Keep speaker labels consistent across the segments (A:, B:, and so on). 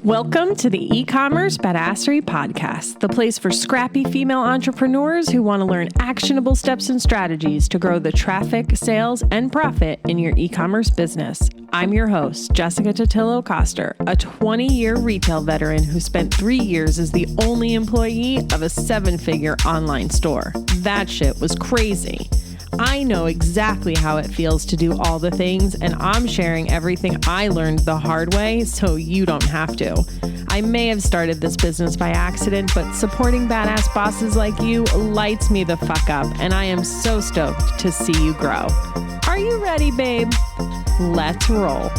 A: Welcome to the eCommerce Badassery Podcast, the place for scrappy female entrepreneurs who want to learn actionable steps and strategies to grow the traffic, sales, and profit in your e-commerce business. I'm your host, Jessica Totillo-Coster, a 20-year retail veteran who spent 3 years as the only employee of a 7-figure online store. That shit was crazy. I know exactly how it feels to do all the things, and I'm sharing everything I learned the hard way so you don't have to. I may have started this business by accident, but supporting badass bosses like you lights me the fuck up, and I am so stoked to see you grow. Are you ready, babe? Let's roll.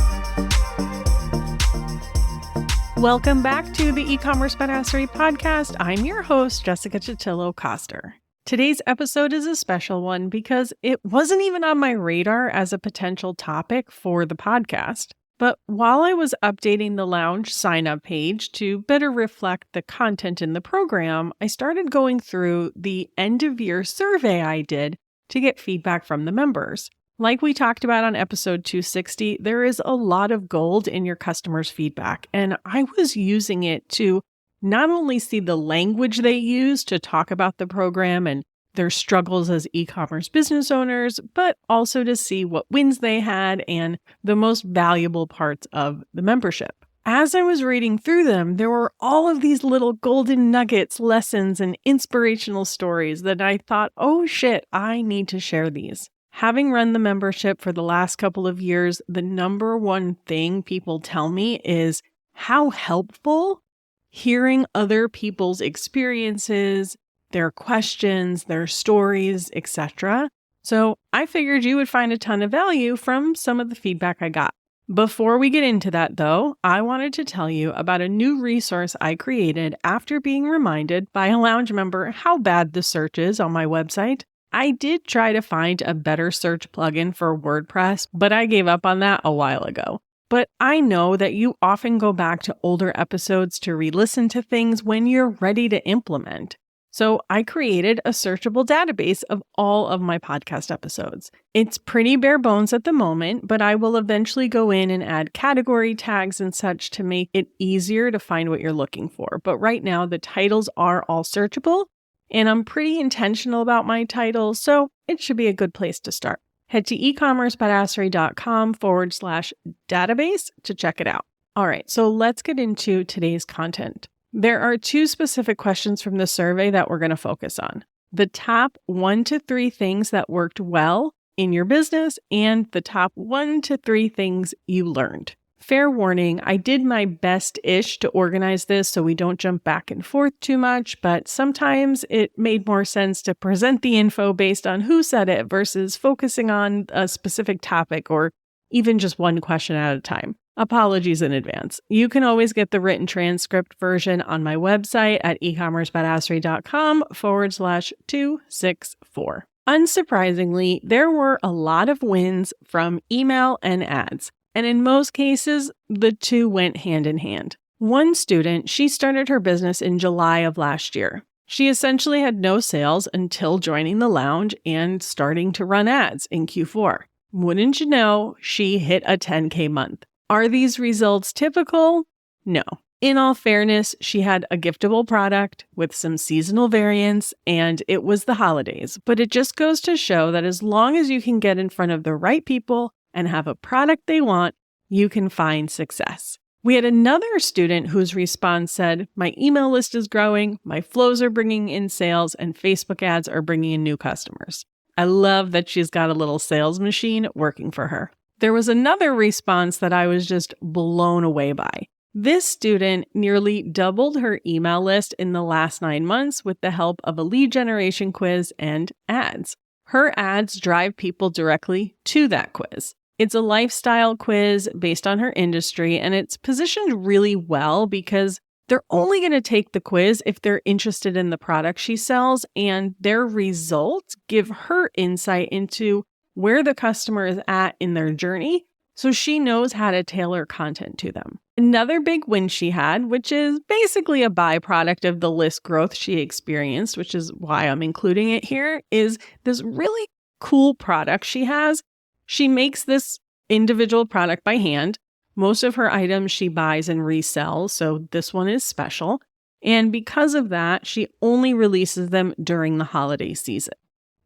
A: Welcome back to the eCommerce Badassery Podcast. I'm your host, Jessica Totillo-Coster. Today's episode is a special one because it wasn't even on my radar as a potential topic for the podcast. But while I was updating the lounge sign-up page to better reflect the content in the program, I started going through the end-of-year survey I did to get feedback from the members. Like we talked about on episode 260, there is a lot of gold in your customers' feedback, and I was using it to not only see the language they use to talk about the program and their struggles as e-commerce business owners, but also to see what wins they had and the most valuable parts of the membership. As I was reading through them, there were all of these little golden nuggets, lessons, and inspirational stories that I thought, oh shit, I need to share these. Having run the membership for the last couple of years, the number one thing people tell me is how helpful hearing other people's experiences, their questions, their stories, etc. So I figured you would find a ton of value from some of the feedback I got. Before we get into that, though, I wanted to tell you about a new resource I created after being reminded by a lounge member how bad the search is on my website. I did try to find a better search plugin for WordPress, but I gave up on that a while ago. But I know that you often go back to older episodes to re-listen to things when you're ready to implement. So I created a searchable database of all of my podcast episodes. It's pretty bare bones at the moment, but I will eventually go in and add category tags and such to make it easier to find what you're looking for. But right now, the titles are all searchable, and I'm pretty intentional about my titles, so it should be a good place to start. Head to ecommercebadassery.com/database to check it out. All right, so let's get into today's content. There are 2 specific questions from the survey that we're going to focus on. The top 1 to 3 things that worked well in your business and the top 1 to 3 things you learned. Fair warning, I did my best-ish to organize this so we don't jump back and forth too much, but sometimes it made more sense to present the info based on who said it versus focusing on a specific topic or even just one question at a time. Apologies in advance. You can always get the written transcript version on my website at ecommercebadassery.com/264. Unsurprisingly, there were a lot of wins from email and ads. And in most cases, the two went hand in hand. One student, she started her business in July of last year. She essentially had no sales until joining the lounge and starting to run ads in Q4. Wouldn't you know, she hit a 10K month. Are these results typical? No. In all fairness, she had a giftable product with some seasonal variants, and it was the holidays. But it just goes to show that as long as you can get in front of the right people and have a product they want, you can find success. We had another student whose response said, my email list is growing, my flows are bringing in sales, and Facebook ads are bringing in new customers. I love that she's got a little sales machine working for her. There was another response that I was just blown away by. This student nearly doubled her email list in the last 9 months with the help of a lead generation quiz and ads. Her ads drive people directly to that quiz. It's a lifestyle quiz based on her industry, and it's positioned really well because they're only going to take the quiz if they're interested in the product she sells, and their results give her insight into where the customer is at in their journey, so she knows how to tailor content to them. Another big win she had, which is basically a byproduct of the list growth she experienced, which is why I'm including it here, is this really cool product she has. She makes this individual product by hand, Most of her items she buys and resells, so this one is special. And because of that, she only releases them during the holiday season.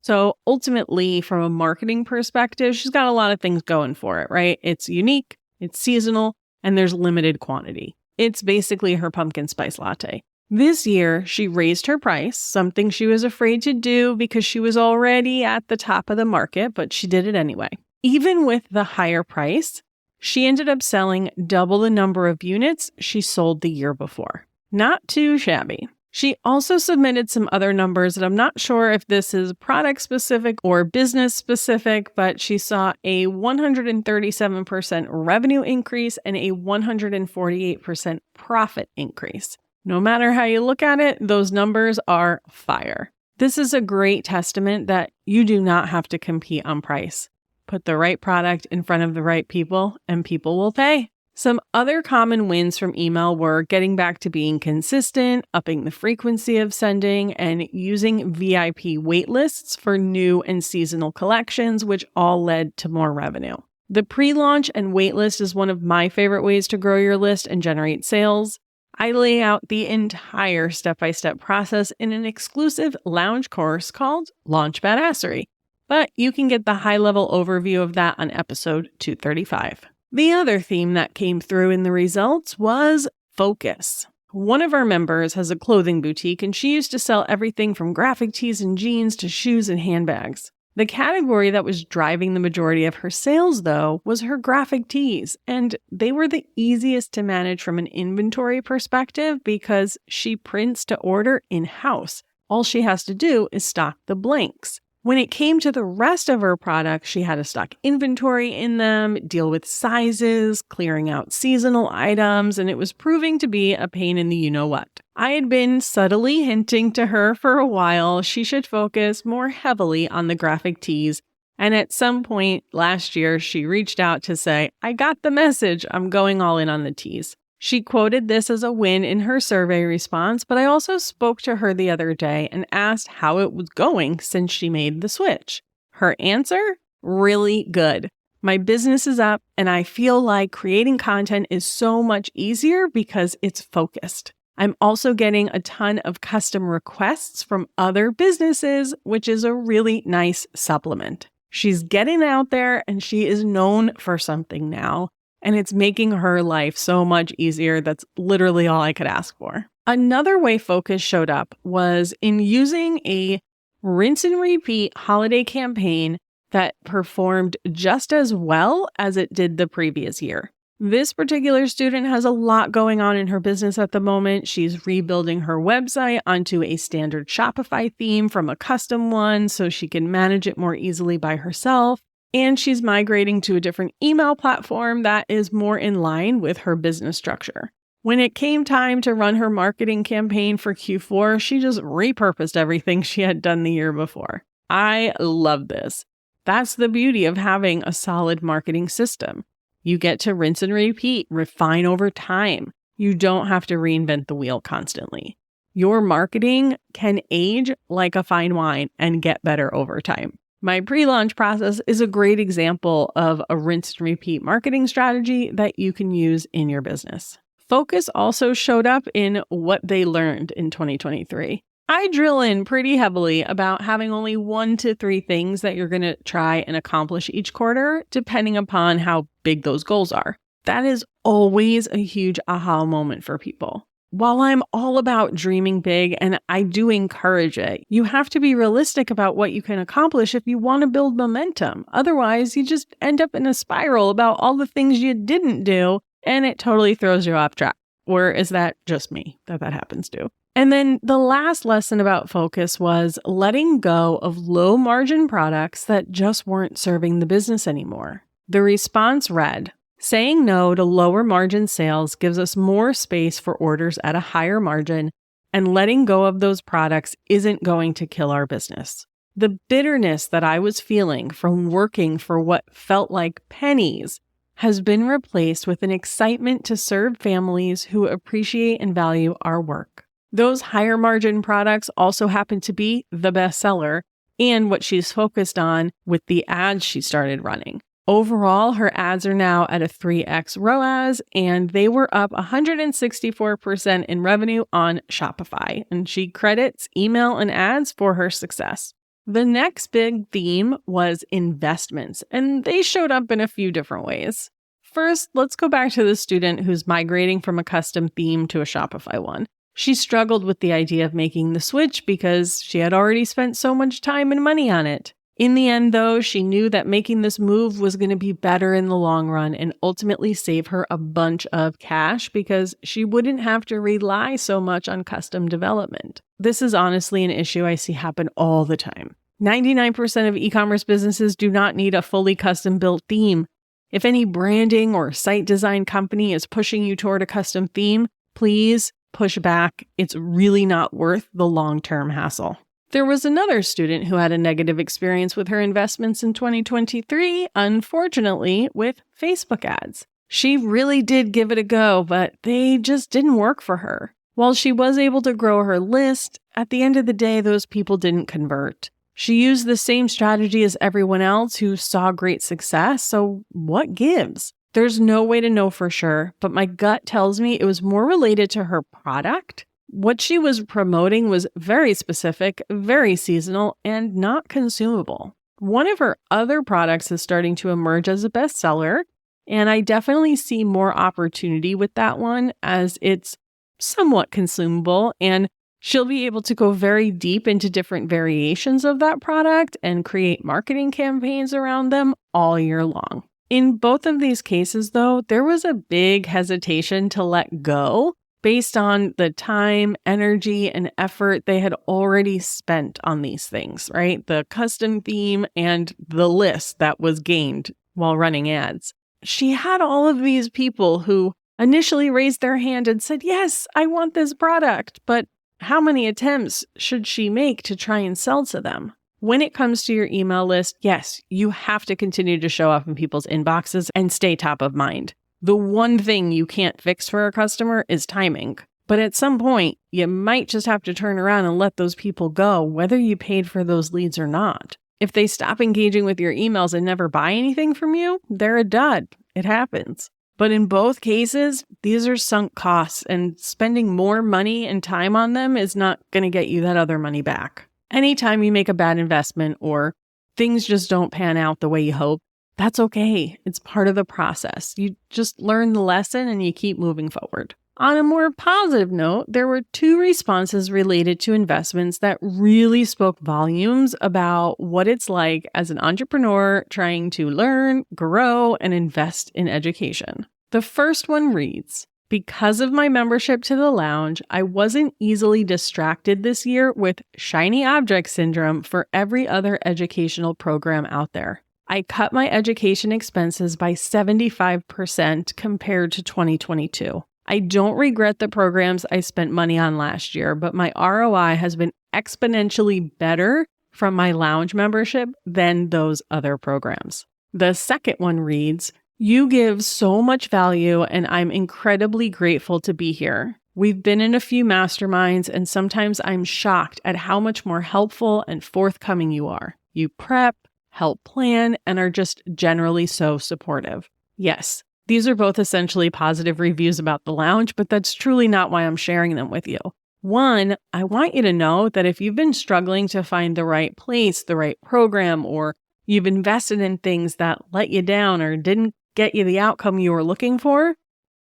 A: So ultimately, from a marketing perspective, she's got a lot of things going for it, right? It's unique, it's seasonal, and there's limited quantity. It's basically her pumpkin spice latte. This year, she raised her price, something she was afraid to do because she was already at the top of the market, but she did it anyway. Even with the higher price, she ended up selling double the number of units she sold the year before. Not too shabby. She also submitted some other numbers that I'm not sure if this is product specific or business specific, but she saw a 137% revenue increase and a 148% profit increase. No matter how you look at it, those numbers are fire. This is a great testament that you do not have to compete on price. Put the right product in front of the right people and people will pay. Some other common wins from email were getting back to being consistent, upping the frequency of sending, and using VIP wait lists for new and seasonal collections, which all led to more revenue. The pre-launch and waitlist is one of my favorite ways to grow your list and generate sales. I lay out the entire step-by-step process in an exclusive lounge course called Launch Badassery, but you can get the high-level overview of that on episode 235. The other theme that came through in the results was focus. One of our members has a clothing boutique, and she used to sell everything from graphic tees and jeans to shoes and handbags. The category that was driving the majority of her sales, though, was her graphic tees, and they were the easiest to manage from an inventory perspective because she prints to order in-house. All she has to do is stock the blanks. When it came to the rest of her products, she had to stock inventory in them, deal with sizes, clearing out seasonal items, and it was proving to be a pain in the you-know-what. I had been subtly hinting to her for a while she should focus more heavily on the graphic tees, and at some point last year, she reached out to say, "I got the message, I'm going all in on the tees." She quoted this as a win in her survey response, but I also spoke to her the other day and asked how it was going since she made the switch. Her answer? Really good. My business is up, and I feel like creating content is so much easier because it's focused. I'm also getting a ton of custom requests from other businesses, which is a really nice supplement. She's getting out there, and she is known for something now. And it's making her life so much easier. That's literally all I could ask for. Another way focus showed up was in using a rinse and repeat holiday campaign that performed just as well as it did the previous year. This particular student has a lot going on in her business at the moment. She's rebuilding her website onto a standard Shopify theme from a custom one so she can manage it more easily by herself. And she's migrating to a different email platform that is more in line with her business structure. When it came time to run her marketing campaign for Q4, she just repurposed everything she had done the year before. I love this. That's the beauty of having a solid marketing system. You get to rinse and repeat, refine over time. You don't have to reinvent the wheel constantly. Your marketing can age like a fine wine and get better over time. My pre-launch process is a great example of a rinse and repeat marketing strategy that you can use in your business. Focus also showed up in what they learned in 2023. I drill in pretty heavily about having only 1 to 3 things that you're going to try and accomplish each quarter, depending upon how big those goals are. That is always a huge aha moment for people. While I'm all about dreaming big, and I do encourage it, you have to be realistic about what you can accomplish if you want to build momentum. Otherwise, you just end up in a spiral about all the things you didn't do, and it totally throws you off track. Or is that just me that happens to? And then the last lesson about focus was letting go of low margin products that just weren't serving the business anymore. The response read, "Saying no to lower margin sales gives us more space for orders at a higher margin, and letting go of those products isn't going to kill our business." The bitterness that I was feeling from working for what felt like pennies has been replaced with an excitement to serve families who appreciate and value our work. Those higher margin products also happen to be the bestseller and what she's focused on with the ads she started running. Overall, her ads are now at a 3x ROAS, and they were up 164% in revenue on Shopify, and she credits email and ads for her success. The next big theme was investments, and they showed up in a few different ways. First, let's go back to the student who's migrating from a custom theme to a Shopify one. She struggled with the idea of making the switch because she had already spent so much time and money on it. In the end, though, she knew that making this move was going to be better in the long run and ultimately save her a bunch of cash because she wouldn't have to rely so much on custom development. This is honestly an issue I see happen all the time. 99% of e-commerce businesses do not need a fully custom-built theme. If any branding or site design company is pushing you toward a custom theme, please push back. It's really not worth the long-term hassle. There was another student who had a negative experience with her investments in 2023, unfortunately, with Facebook ads. She really did give it a go, but they just didn't work for her. While she was able to grow her list, at the end of the day, those people didn't convert. She used the same strategy as everyone else who saw great success, so what gives? There's no way to know for sure, but my gut tells me it was more related to her product. What she was promoting was very specific, very seasonal, and not consumable. One of her other products is starting to emerge as a bestseller, and I definitely see more opportunity with that one as it's somewhat consumable, and she'll be able to go very deep into different variations of that product and create marketing campaigns around them all year long. In both of these cases, though, there was a big hesitation to let go based on the time, energy, and effort they had already spent on these things, right? The custom theme and the list that was gained while running ads. She had all of these people who initially raised their hand and said, yes, I want this product, but how many attempts should she make to try and sell to them? When it comes to your email list, yes, you have to continue to show up in people's inboxes and stay top of mind. The one thing you can't fix for a customer is timing. But at some point, you might just have to turn around and let those people go, whether you paid for those leads or not. If they stop engaging with your emails and never buy anything from you, they're a dud. It happens. But in both cases, these are sunk costs, and spending more money and time on them is not going to get you that other money back. Anytime you make a bad investment or things just don't pan out the way you hope, that's okay. It's part of the process. You just learn the lesson and you keep moving forward. On a more positive note, there were 2 responses related to investments that really spoke volumes about what it's like as an entrepreneur trying to learn, grow, and invest in education. The first one reads, because of my membership to the lounge, I wasn't easily distracted this year with shiny object syndrome for every other educational program out there. I cut my education expenses by 75% compared to 2022. I don't regret the programs I spent money on last year, but my ROI has been exponentially better from my lounge membership than those other programs. The second one reads, you give so much value and I'm incredibly grateful to be here. We've been in a few masterminds and sometimes I'm shocked at how much more helpful and forthcoming you are. You prep, help plan, and are just generally so supportive. Yes, these are both essentially positive reviews about the lounge, but that's truly not why I'm sharing them with you. One, I want you to know that if you've been struggling to find the right place, the right program, or you've invested in things that let you down or didn't get you the outcome you were looking for,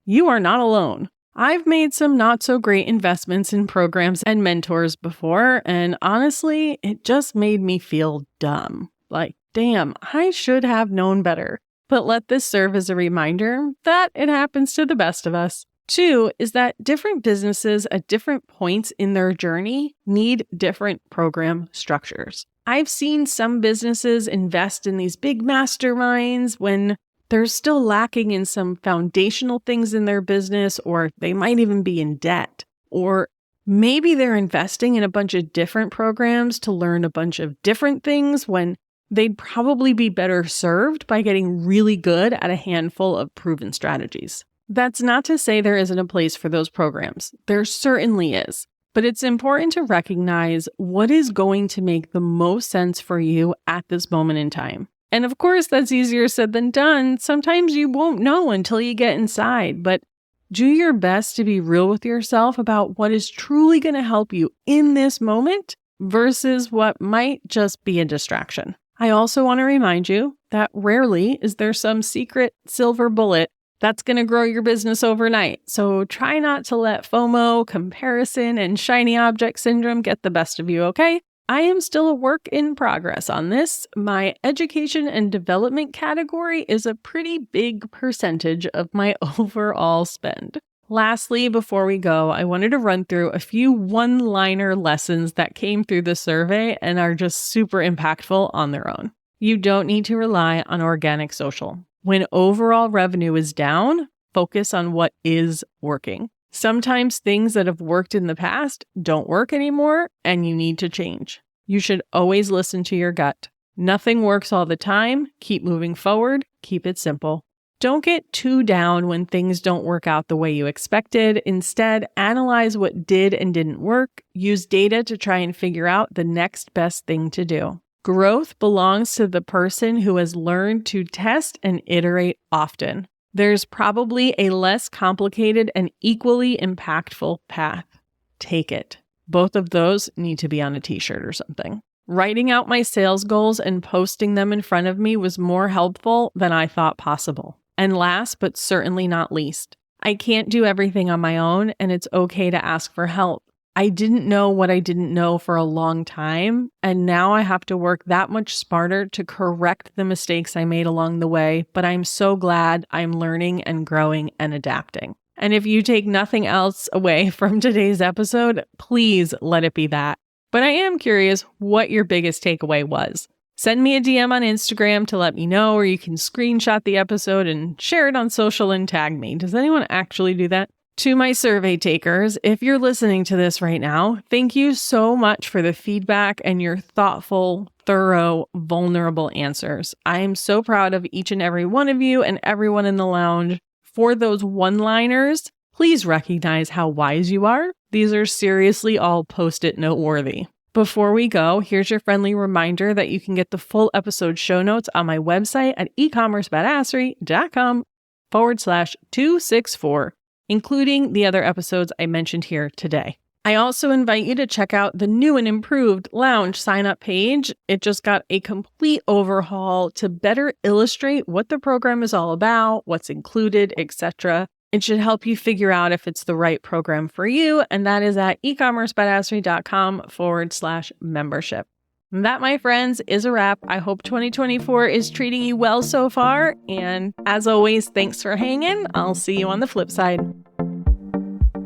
A: you are not alone. I've made some not so great investments in programs and mentors before, and honestly, it just made me feel dumb. Like, damn, I should have known better. But let this serve as a reminder that it happens to the best of us. 2 is that different businesses at different points in their journey need different program structures. I've seen some businesses invest in these big masterminds when they're still lacking in some foundational things in their business, or they might even be in debt. Or maybe they're investing in a bunch of different programs to learn a bunch of different things when they'd probably be better served by getting really good at a handful of proven strategies. That's not to say there isn't a place for those programs. There certainly is. But it's important to recognize what is going to make the most sense for you at this moment in time. And of course, that's easier said than done. Sometimes you won't know until you get inside, but do your best to be real with yourself about what is truly going to help you in this moment versus what might just be a distraction. I also want to remind you that rarely is there some secret silver bullet that's going to grow your business overnight. So try not to let FOMO, comparison, and shiny object syndrome get the best of you, okay? I am still a work in progress on this. My education and development category is a pretty big percentage of my overall spend. Lastly, before we go, I wanted to run through a few one-liner lessons that came through the survey and are just super impactful on their own. You don't need to rely on organic social. When overall revenue is down, focus on what is working. Sometimes things that have worked in the past don't work anymore, and you need to change. You should always listen to your gut. Nothing works all the time. Keep moving forward. Keep it simple. Don't get too down when things don't work out the way you expected. Instead, analyze what did and didn't work. Use data to try and figure out the next best thing to do. Growth belongs to the person who has learned to test and iterate often. There's probably a less complicated and equally impactful path. Take it. Both of those need to be on a t-shirt or something. Writing out my sales goals and posting them in front of me was more helpful than I thought possible. And last, but certainly not least, I can't do everything on my own, and it's okay to ask for help. I didn't know what I didn't know for a long time, and now I have to work that much smarter to correct the mistakes I made along the way, but I'm so glad I'm learning and growing and adapting. And if you take nothing else away from today's episode, please let it be that. But I am curious what your biggest takeaway was. Send me a DM on Instagram to let me know, or you can screenshot the episode and share it on social and tag me. Does anyone actually do that? To my survey takers, if you're listening to this right now, thank you so much for the feedback and your thoughtful, thorough, vulnerable answers. I am so proud of each and every one of you and everyone in the lounge. For those one-liners, please recognize how wise you are. These are seriously all post-it note worthy. Before we go, here's your friendly reminder that you can get the full episode show notes on my website at ecommercebadassery.com/264, including the other episodes I mentioned here today. I also invite you to check out the new and improved Lounge sign-up page. It just got a complete overhaul to better illustrate what the program is all about, what's included, etc. It should help you figure out if it's the right program for you, and that is at ecommercebadassery.com/membership. That, my friends, is a wrap. I hope 2024 is treating you well so far, and as always, thanks for hanging. I'll see you on the flip side.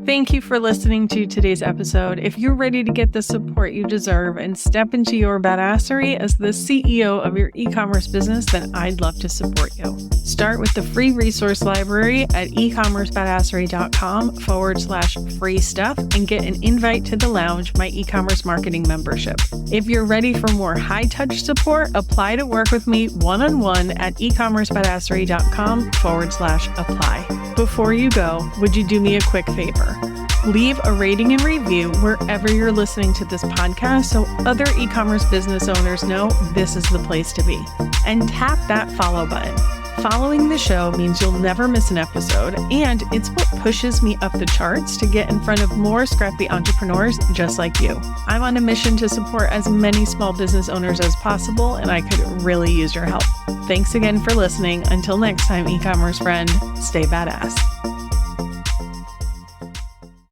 A: Thank you for listening to today's episode. If you're ready to get the support you deserve and step into your badassery as the CEO of your e-commerce business, then I'd love to support you. Start with the free resource library at ecommercebadassery.com/free stuff and get an invite to the Lounge, my e-commerce marketing membership. If you're ready for more high-touch support, apply to work with me one-on-one at ecommercebadassery.com/apply. Before you go, would you do me a quick favor? Leave a rating and review wherever you're listening to this podcast so other e-commerce business owners know this is the place to be. And tap that follow button. Following the show means you'll never miss an episode, and it's what pushes me up the charts to get in front of more scrappy entrepreneurs just like you. I'm on a mission to support as many small business owners as possible, and I could really use your help. Thanks again for listening. Until next time, e-commerce friend, stay badass.